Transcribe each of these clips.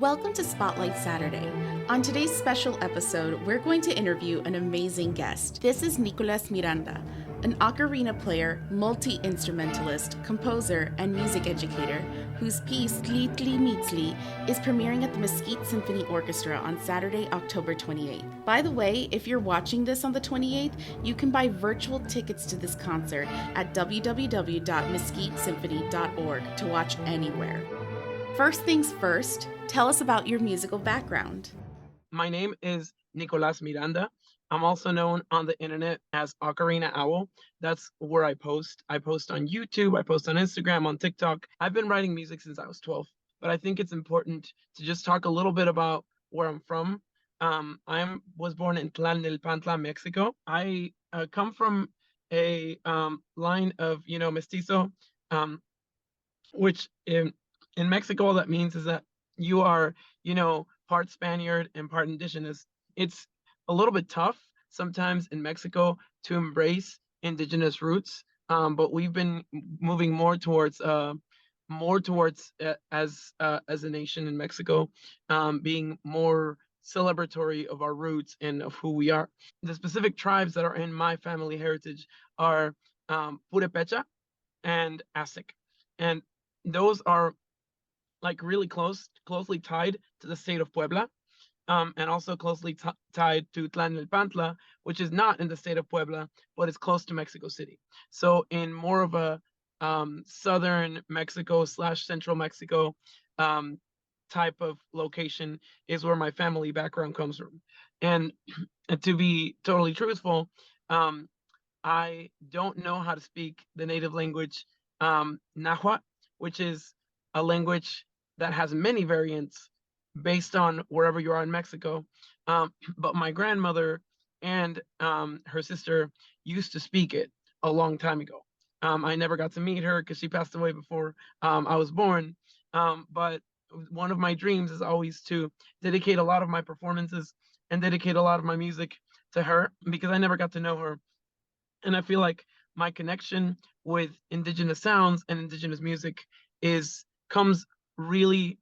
Welcome to Spotlight Saturday. On today's special episode, we're going to interview an amazing guest. This is Nicolás Miranda, an ocarina player, multi-instrumentalist, composer, and music educator, whose piece, Tliltimiztli, is premiering at the Mesquite Symphony Orchestra on Saturday, October 28th. By the way, if you're watching this on the 28th, you can buy virtual tickets to this concert at www.mesquitesymphony.org to watch anywhere. First things first, tell us about your musical background. My name is Nicolás Miranda. I'm also known on the internet as Ocarina Owl. That's where I post. I post on YouTube, I post on Instagram, on TikTok. I've been writing music since I was 12, but I think it's important to just talk a little bit about where I'm from. I was born in Tliltimiztli, Mexico. I come from a line of, mestizo, which in Mexico, all that means is that you are, part Spaniard and part indigenous. It's a little bit tough sometimes in Mexico to embrace indigenous roots, but we've been moving more towards as a nation in Mexico, being more celebratory of our roots and of who we are. The specific tribes that are in my family heritage are Purepecha and Aztec, and those are like really closely tied to the state of Puebla, and also closely tied to Tlalnepantla, which is not in the state of Puebla, but it's close to Mexico City. So in more of a southern Mexico / central Mexico type of location is where my family background comes from. And to be totally truthful, I don't know how to speak the native language, Nahuatl, which is a language that has many variants based on wherever you are in Mexico. But my grandmother and her sister used to speak it a long time ago. I never got to meet her because she passed away before I was born. But one of my dreams is always to dedicate a lot of my performances and dedicate a lot of my music to her because I never got to know her. And I feel like my connection with indigenous sounds and indigenous music is comes really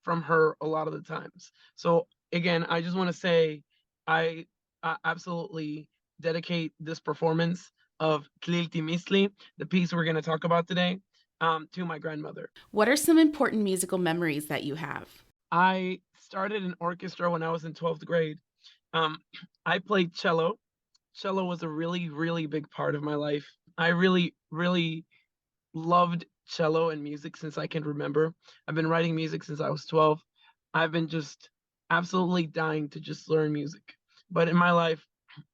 from her a lot of the times. So again, I just want to say I absolutely dedicate this performance of Tliltimiztli, the piece we're going to talk about today, to my grandmother. What are some important musical memories that you have? I started an orchestra when I was in 12th grade. Um, I played cello. Cello was a really big part of my life. I really loved cello and music since I can remember. I've been writing music since I was 12. I've been just absolutely dying to just learn music. But in my life,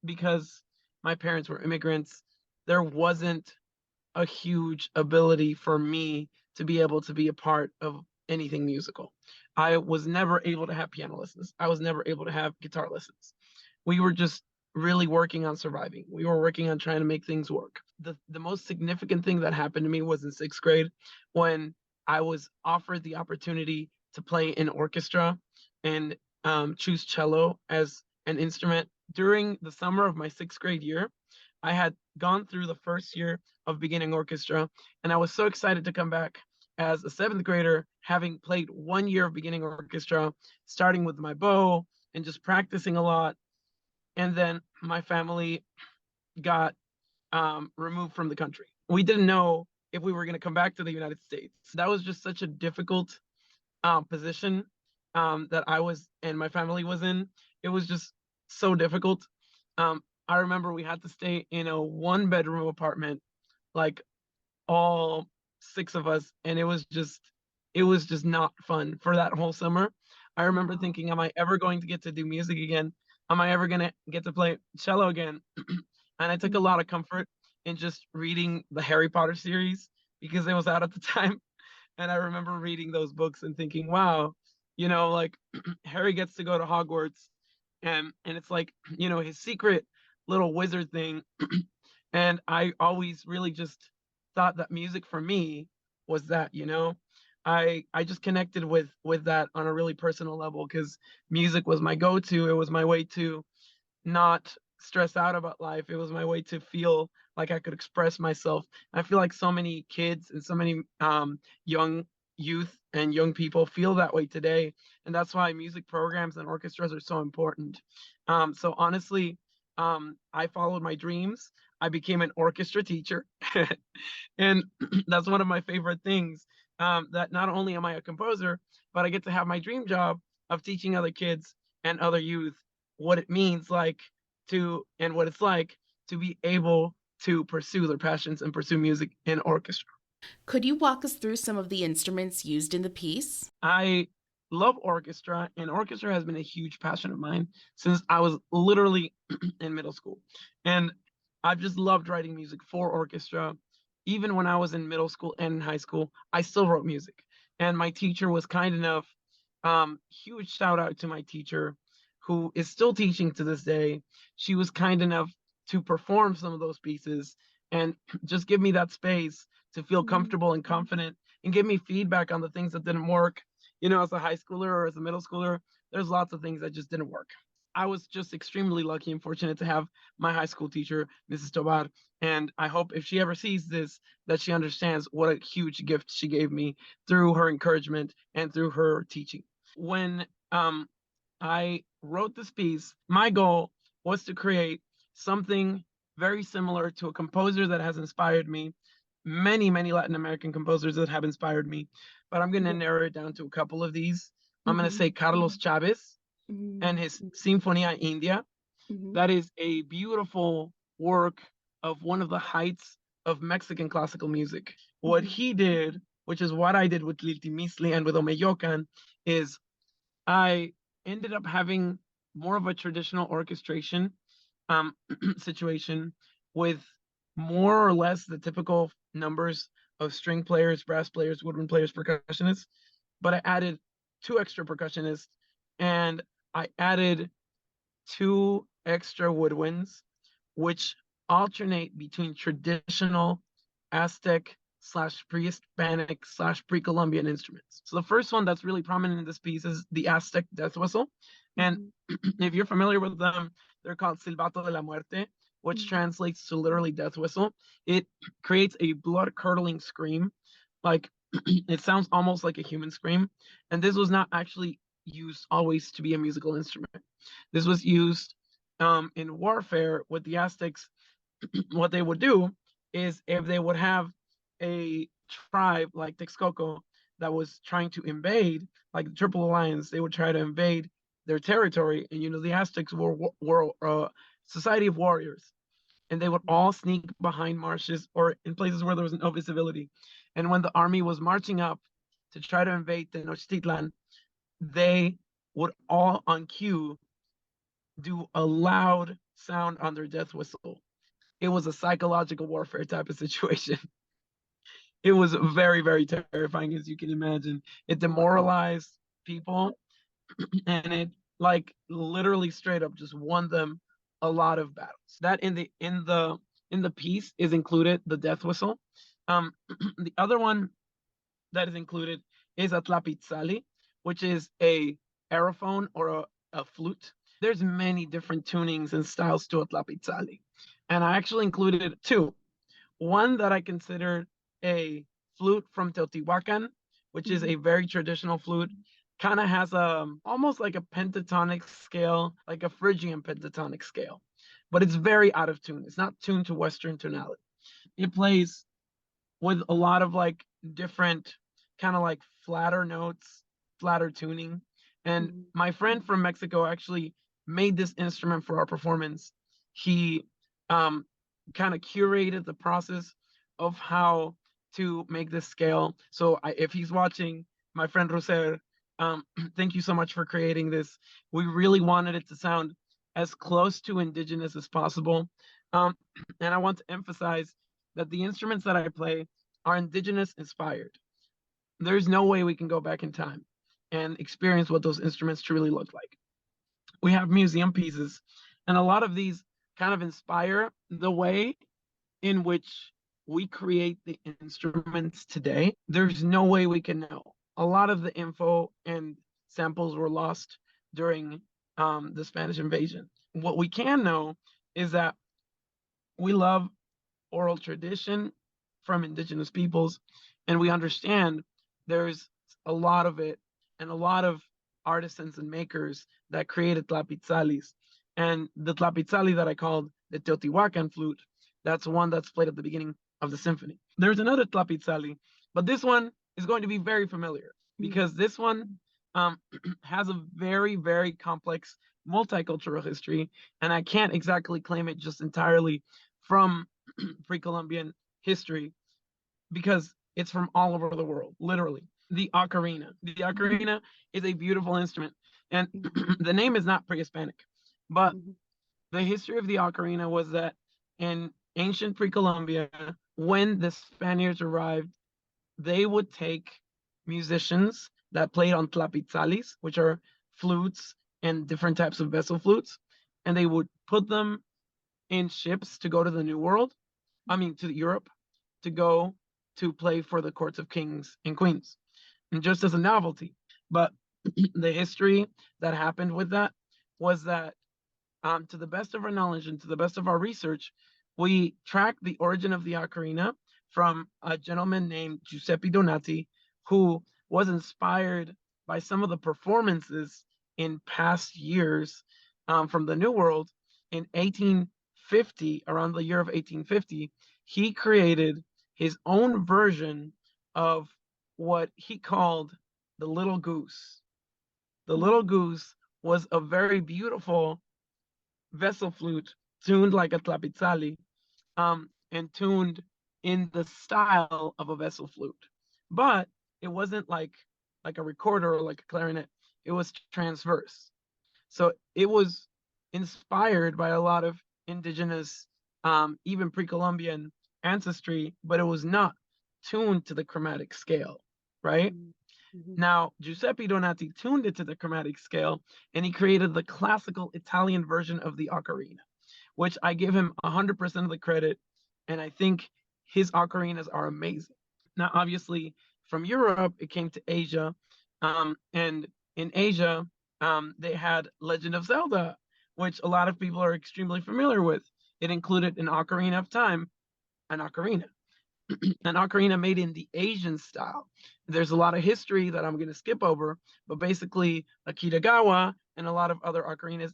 because my parents were immigrants, there wasn't a huge ability for me to be able to be a part of anything musical. I was never able to have piano lessons. I was never able to have guitar lessons. We were just really working on surviving. We were working on trying to make things work. The most significant thing that happened to me was in 6th grade when I was offered the opportunity to play in orchestra and choose cello as an instrument. During the summer of my 6th grade year, I had gone through the first year of beginning orchestra, and I was so excited to come back as a 7th grader, having played 1 year of beginning orchestra, starting with my bow and just practicing a lot. And then my family got removed from the country. We didn't know if we were going to come back to the United States. That was just such a difficult position that I was and my family was in. It was just so difficult. I remember we had to stay in a 1-bedroom apartment, like all 6 of us, and it was just not fun for that whole summer. I remember thinking, am I ever going to get to do music again? Am I ever going to get to play cello again? And I took a lot of comfort in just reading the Harry Potter series because it was out at the time. And I remember reading those books and thinking, wow, like Harry gets to go to Hogwarts, and it's like, his secret little wizard thing. And I always really just thought that music for me was that, I just connected with that on a really personal level because music was my go-to. It was my way to not stress out about life. It was my way to feel like I could express myself. I feel like so many kids and so many young youth and young people feel that way today, and that's why music programs and orchestras are so important. So honestly, I followed my dreams. I became an orchestra teacher, and that's one of my favorite things. That not only am I a composer, but I get to have my dream job of teaching other kids and other youth what it means like to and what it's like to be able to pursue their passions and pursue music in orchestra. Could you walk us through some of the instruments used in the piece? I love orchestra, and orchestra has been a huge passion of mine since I was literally in middle school. And I've just loved writing music for orchestra. Even when I was in middle school and in high school, I still wrote music. And my teacher was kind enough, huge shout out to my teacher who is still teaching to this day. She was kind enough to perform some of those pieces and just give me that space to feel comfortable and confident and give me feedback on the things that didn't work. As a high schooler or as a middle schooler, there's lots of things that just didn't work. I was just extremely lucky and fortunate to have my high school teacher, Mrs. Tobar. And I hope if she ever sees this, that she understands what a huge gift she gave me through her encouragement and through her teaching. When I wrote this piece, my goal was to create something very similar to a composer that has inspired me, many, many Latin American composers that have inspired me, but I'm going to narrow it down to a couple of these. I'm going to say Carlos Chavez and his Sinfonia India. That is a beautiful work of one of the heights of Mexican classical music. What he did, which is what I did with Tliltimiztli and with Omeyocan, is I ended up having more of a traditional orchestration situation with more or less the typical numbers of string players, brass players, woodwind players, percussionists, but I added two extra percussionists and I added two extra woodwinds, which alternate between traditional Aztec slash pre-Hispanic slash pre-Columbian instruments. So the first one that's really prominent in this piece is the Aztec death whistle. And if you're familiar with them, they're called Silbato de la Muerte, which translates to literally death whistle. It creates a blood-curdling scream, like it sounds almost like a human scream. And this was not actually used always to be a musical instrument. This was used in warfare with the Aztecs. What they would do is if they would have a tribe like Texcoco that was trying to invade, like the Triple Alliance, they would try to invade their territory. And the Aztecs were a society of warriors, and they would all sneak behind marshes or in places where there was no visibility. And when the army was marching up to try to invade Tenochtitlan, they would all on cue do a loud sound on their death whistle. It was a psychological warfare type of situation. It was very, very terrifying, as you can imagine. It demoralized people, and it like literally straight up just won them a lot of battles. That in the piece is included the death whistle. The other one that is included is a Tliltimiztli, which is a aerophone or a flute. There's many different tunings and styles to a Tliltimiztli, and I actually included two. One that I considered a flute from Teotihuacan, which is a very traditional flute, kind of has almost like a pentatonic scale, like a Phrygian pentatonic scale, but it's very out of tune. It's not tuned to Western tonality. It plays with a lot of like different kind of like flatter notes, flatter tuning. And my friend from Mexico actually made this instrument for our performance. He kind of curated the process of how to make this scale. So if he's watching, my friend Roser, thank you so much for creating this. We really wanted it to sound as close to indigenous as possible. And I want to emphasize that the instruments that I play are indigenous inspired. There's no way we can go back in time and experience what those instruments truly look like. We have museum pieces, and a lot of these kind of inspire the way in which we create the instruments today. There's no way we can know. A lot of the info and samples were lost during the Spanish invasion. What we can know is that we love oral tradition from indigenous peoples, and we understand there's a lot of it and a lot of artisans and makers that created tlapitzalis. And the tlapitzali that I called the Teotihuacan flute, that's one that's played at the beginning of the symphony. There's another tlapitzali, but this one is going to be very familiar because this one has a very, very complex multicultural history, and I can't exactly claim it just entirely from pre-Columbian history because it's from all over the world, literally. The ocarina. The ocarina is a beautiful instrument, and the name is not pre-Hispanic, but the history of the ocarina was that in ancient pre-Columbia, when the Spaniards arrived, they would take musicians that played on tlapitzalis, which are flutes and different types of vessel flutes, and they would put them in ships to go to the New World, to Europe, to go to play for the courts of kings and queens, and just as a novelty. But the history that happened with that was that, to the best of our knowledge and to the best of our research, we tracked the origin of the ocarina from a gentleman named Giuseppe Donati, who was inspired by some of the performances in past years from the New World. In 1850, around the year of 1850, he created his own version of what he called the Little Goose. The Little Goose was a very beautiful vessel flute tuned like a tlapitzali, and tuned in the style of a vessel flute. But it wasn't like a recorder or like a clarinet. It was transverse. So it was inspired by a lot of indigenous, even pre-Columbian ancestry, but it was not tuned to the chromatic scale, right? Now, Giuseppe Donati tuned it to the chromatic scale, and he created the classical Italian version of the ocarina, which I give him 100% of the credit, and I think his ocarinas are amazing. Now, obviously, from Europe, it came to Asia, and in Asia, they had Legend of Zelda, which a lot of people are extremely familiar with. It included an ocarina of time, an ocarina. An ocarina made in the Asian style. There's a lot of history that I'm going to skip over, but basically, Akitagawa and a lot of other ocarina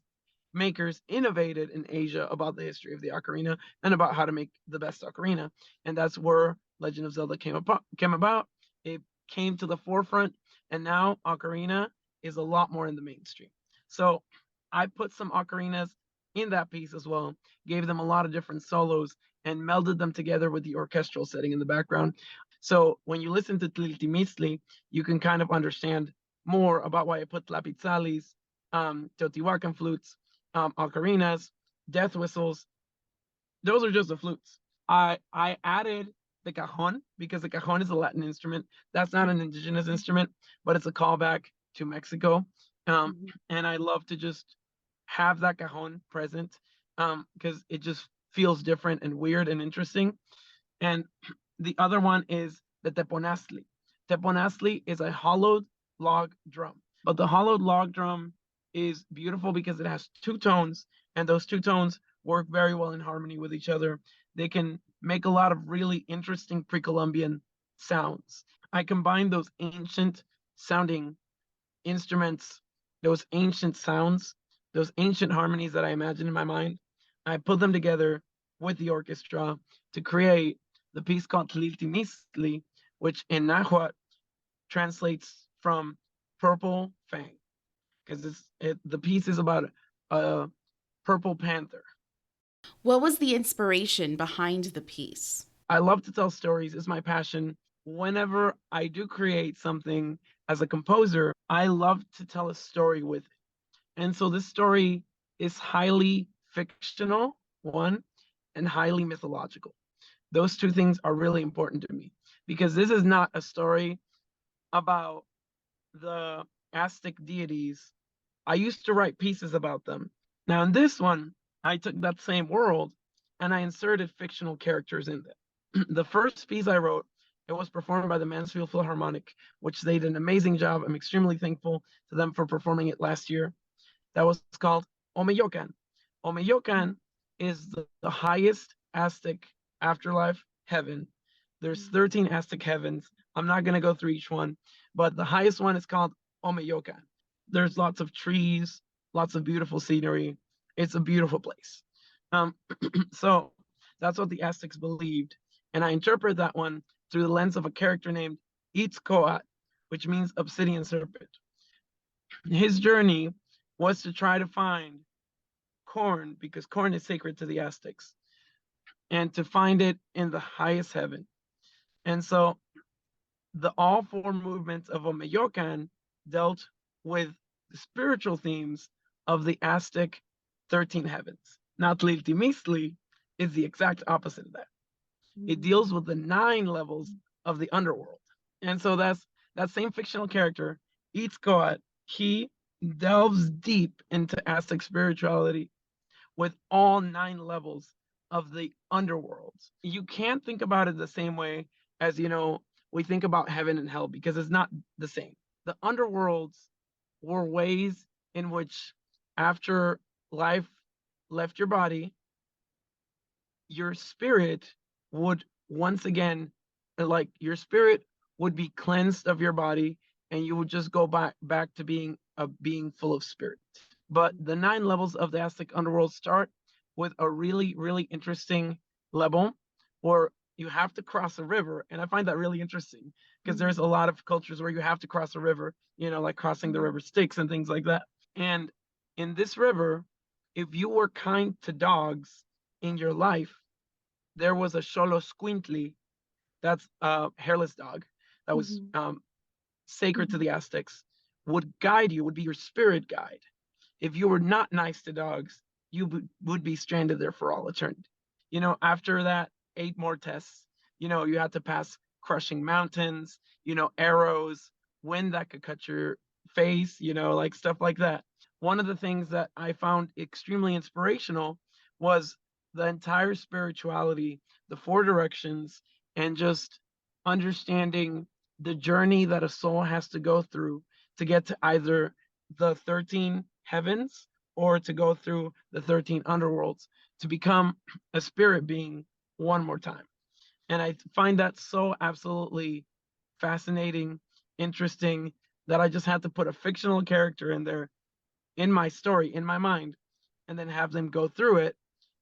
makers innovated in Asia about the history of the ocarina and about how to make the best ocarina. And that's where Legend of Zelda came about. It came to the forefront, and now ocarina is a lot more in the mainstream. So I put some ocarinas in that piece as well, gave them a lot of different solos, and melded them together with the orchestral setting in the background. So when you listen to Tliltimiztli, you can kind of understand more about why I put tlapitzalis, Teotihuacan flutes, ocarinas, death whistles. Those are just the flutes. I added the cajon because the cajon is a Latin instrument. That's not an indigenous instrument, but it's a callback to Mexico. And I love to just have that cajon present because it just feels different and weird and interesting. And the other one is the teponaztli. Teponaztli is a hollowed log drum, but the hollowed log drum is beautiful because it has two tones, and those two tones work very well in harmony with each other. They can make a lot of really interesting pre-Columbian sounds. I combine those ancient sounding instruments, those ancient sounds, those ancient harmonies that I imagine in my mind. I put them together with the orchestra to create the piece called Tliltimiztli, which in Nahuatl translates from purple fang, because the piece is about a purple panther. What was the inspiration behind the piece? I love to tell stories, it's my passion. Whenever I do create something as a composer, I love to tell a story with it. And so this story is highly fictional, one, and highly mythological. Those two things are really important to me because this is not a story about the Aztec deities. I used to write pieces about them. Now, in this one, I took that same world and I inserted fictional characters in it. The first piece I wrote, it was performed by the Mansfield Philharmonic, which they did an amazing job. I'm extremely thankful to them for performing it last year. That was called Omeyocan. Omeyocan is the highest Aztec afterlife heaven. There's 13 Aztec heavens. I'm not going to go through each one, but the highest one is called Omeyocan. There's lots of trees, lots of beautiful scenery. It's a beautiful place. Um, so that's what the Aztecs believed. And I interpret that one through the lens of a character named Itzcoat, which means obsidian serpent. His journey was to try to find corn, because corn is sacred to the Aztecs, and to find it in the highest heaven. And so the all four movements of Omeyocan dealt with the spiritual themes of the Aztec 13 heavens. Now, Tliltimiztli is the exact opposite of that. It deals with the 9 levels of the underworld. And so that's that same fictional character, Itzcoat, he delves deep into Aztec spirituality with all 9 levels of the underworld. You can't think about it the same way as, we think about heaven and hell, because it's not the same. The underworlds were ways in which, after life left your body, your spirit would once again, like your spirit would be cleansed of your body, and you would just go back to being a being full of spirit. But the 9 levels of the Aztec underworld start with a really, really interesting level where you have to cross a river. And I find that really interesting because there's a lot of cultures where you have to cross a river, like crossing the river Styx and things like that. And in this river, if you were kind to dogs in your life, there was a Xoloscuintli, that's a hairless dog that was sacred to the Aztecs, would guide you, would be your spirit guide. If you were not nice to dogs, you would be stranded there for all eternity. After that, 8 more tests, you had to pass crushing mountains, arrows, wind that could cut your face, like stuff like that. One of the things that I found extremely inspirational was the entire spirituality, the 4 directions, and just understanding the journey that a soul has to go through to get to either the 13 heavens or to go through the 13 underworlds to become a spirit being one more time. And I find that so absolutely fascinating, interesting, that I just had to put a fictional character in there in my story, in my mind, and then have them go through it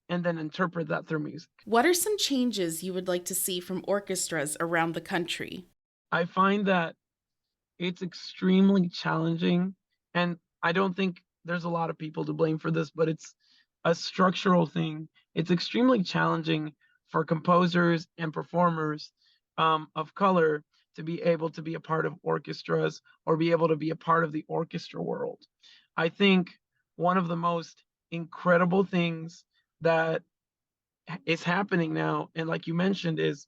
and then interpret that through music. What are some changes you would like to see from orchestras around the country? I find that it's extremely challenging, and I don't think there's a lot of people to blame for this, but it's a structural thing. It's extremely challenging for composers and performers of color to be able to be a part of orchestras or be able to be a part of the orchestra world. I think one of the most incredible things that is happening now, and like you mentioned, is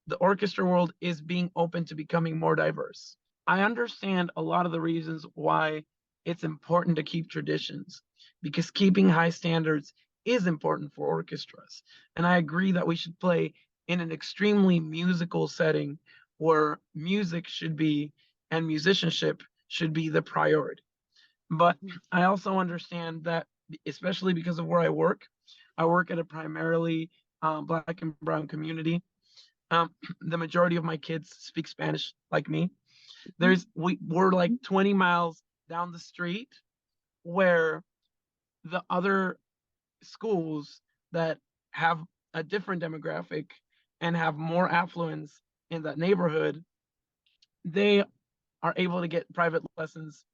the orchestra world is being open to becoming more diverse. I understand a lot of the reasons why it's important to keep traditions, because keeping high standards is important for orchestras. And I agree that we should play in an extremely musical setting where music should be and musicianship should be the priority. But I also understand that, especially because of where I work at a primarily Black and Brown community. The majority of my kids speak Spanish like me. We're like 20 miles down the street, where the other schools that have a different demographic and have more affluence in that neighborhood, they are able to get private lessons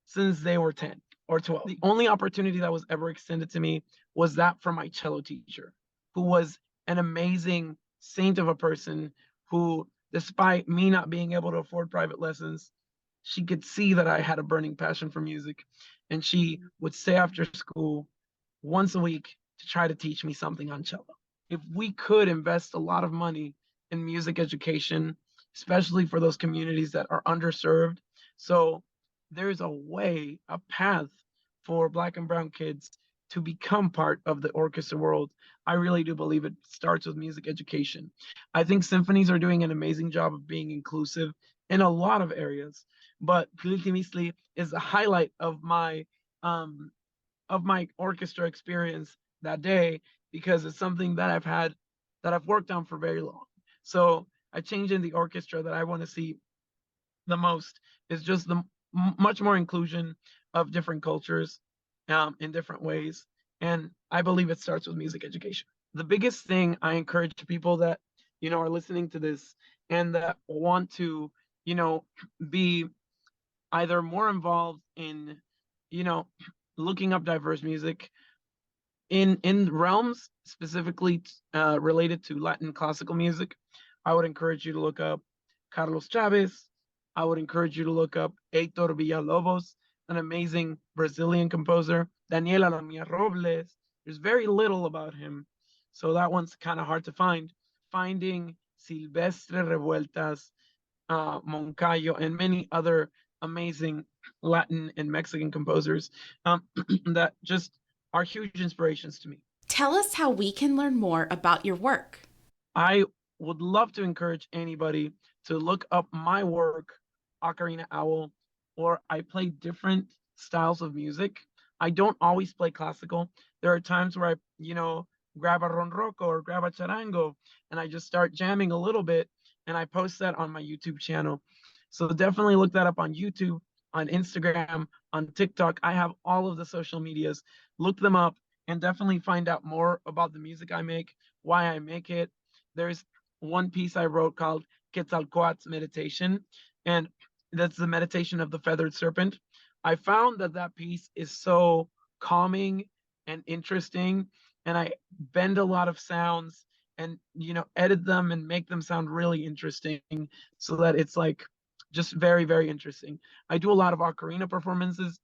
since they were 10 or 12. The only opportunity that was ever extended to me was that from my cello teacher, who was an amazing saint of a person who, despite me not being able to afford private lessons, she could see that I had a burning passion for music. And she would stay after school once a week to try to teach me something on cello. If we could invest a lot of money in music education, especially for those communities that are underserved, so there's a way, a path for Black and Brown kids to become part of the orchestra world. I really do believe it starts with music education. I think symphonies are doing an amazing job of being inclusive in a lot of areas, but Tliltimiztli is a highlight of my orchestra experience that day, because it's something that I've worked on for very long. So a change in the orchestra that I want to see the most is just the much more inclusion of different cultures in different ways. And I believe it starts with music education. The biggest thing I encourage people that, are listening to this and that want to, be either more involved in, you know, looking up diverse music in realms specifically related to Latin classical music. I would encourage you to look up Carlos Chavez. I would encourage you to look up Heitor Villalobos, an amazing Brazilian composer. Daniela Lamia Robles. There's very little about him, so that one's kind of hard to find. Finding Silvestre Revueltas, Moncayo, and many other amazing Latin and Mexican composers that just are huge inspirations to me. Tell us how we can learn more about your work. I would love to encourage anybody to look up my work, Ocarina Owl, or I play different styles of music. I don't always play classical. There are times where I, grab a ronroco or grab a charango and I just start jamming a little bit and I post that on my YouTube channel. So definitely look that up on YouTube, on Instagram, on TikTok. I have all of the social medias. Look them up and definitely find out more about the music I make, why I make it. There's one piece I wrote called Quetzalcoatl's Meditation, and that's the meditation of the feathered serpent. I found that that piece is so calming and interesting, and I bend a lot of sounds and edit them and make them sound really interesting so that it's like just very, very interesting. I do a lot of ocarina performances,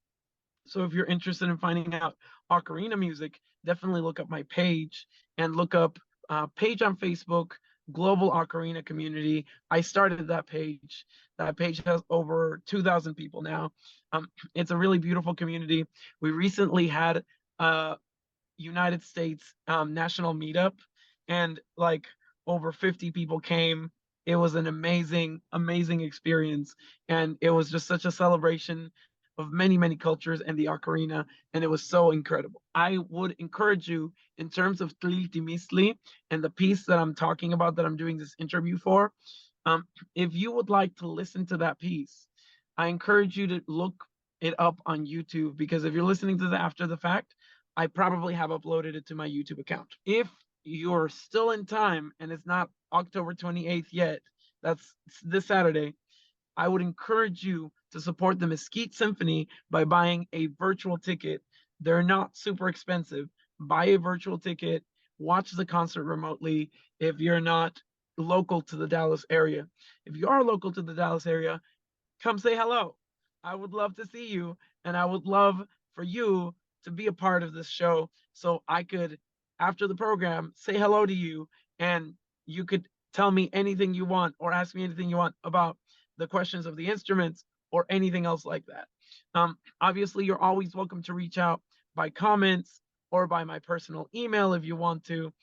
so if you're interested in finding out ocarina music, definitely look up my page and look up page on Facebook, Global Ocarina Community. I started that page. That page has over 2,000 people now. It's a really beautiful community. We recently had a United States national meetup, and like over 50 people came. It was an amazing, amazing experience, and it was just such a celebration of many, many cultures and the ocarina, and it was so incredible. I would encourage you in terms of Tliltimiztli and the piece that I'm talking about that I'm doing this interview for. If you would like to listen to that piece, I encourage you to look it up on YouTube, because if you're listening to this after the fact, I probably have uploaded it to my YouTube account. If you're still in time and it's not October 28th yet, that's this Saturday, I would encourage you to support the Mesquite Symphony by buying a virtual ticket. They're not super expensive. Buy a virtual ticket, watch the concert remotely if you're not local to the Dallas area. If you are local to the Dallas area, come say hello. I would love to see you, and I would love for you to be a part of this show so I could, after the program, say hello to you and you could tell me anything you want or ask me anything you want about the questions of the instruments or anything else like that. Obviously, you're always welcome to reach out by comments or by my personal email if you want to.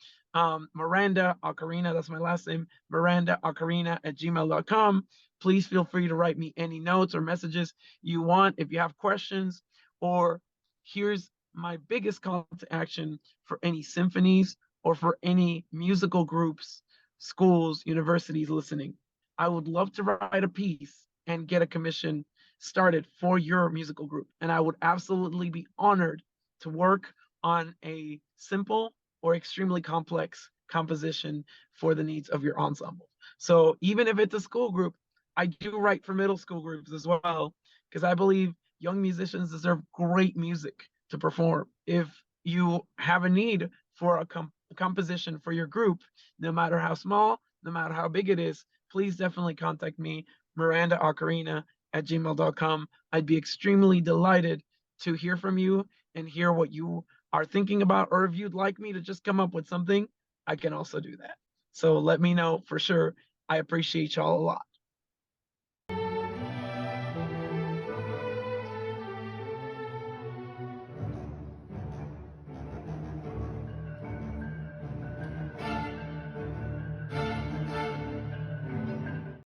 Miranda Ocarina, that's my last name, mirandaocarina@gmail.com. Please feel free to write me any notes or messages you want if you have questions. Or here's my biggest call to action for any symphonies or for any musical groups, schools, universities listening. I would love to write a piece and get a commission started for your musical group. And I would absolutely be honored to work on a simple or extremely complex composition for the needs of your ensemble. So even if it's a school group, I do write for middle school groups as well, because I believe young musicians deserve great music to perform. If you have a need for a composition for your group, no matter how small, no matter how big it is, please definitely contact me, mirandaocarina@gmail.com. I'd be extremely delighted to hear from you and hear what you are thinking about, or if you'd like me to just come up with something, I can also do that. So let me know for sure. I appreciate y'all a lot.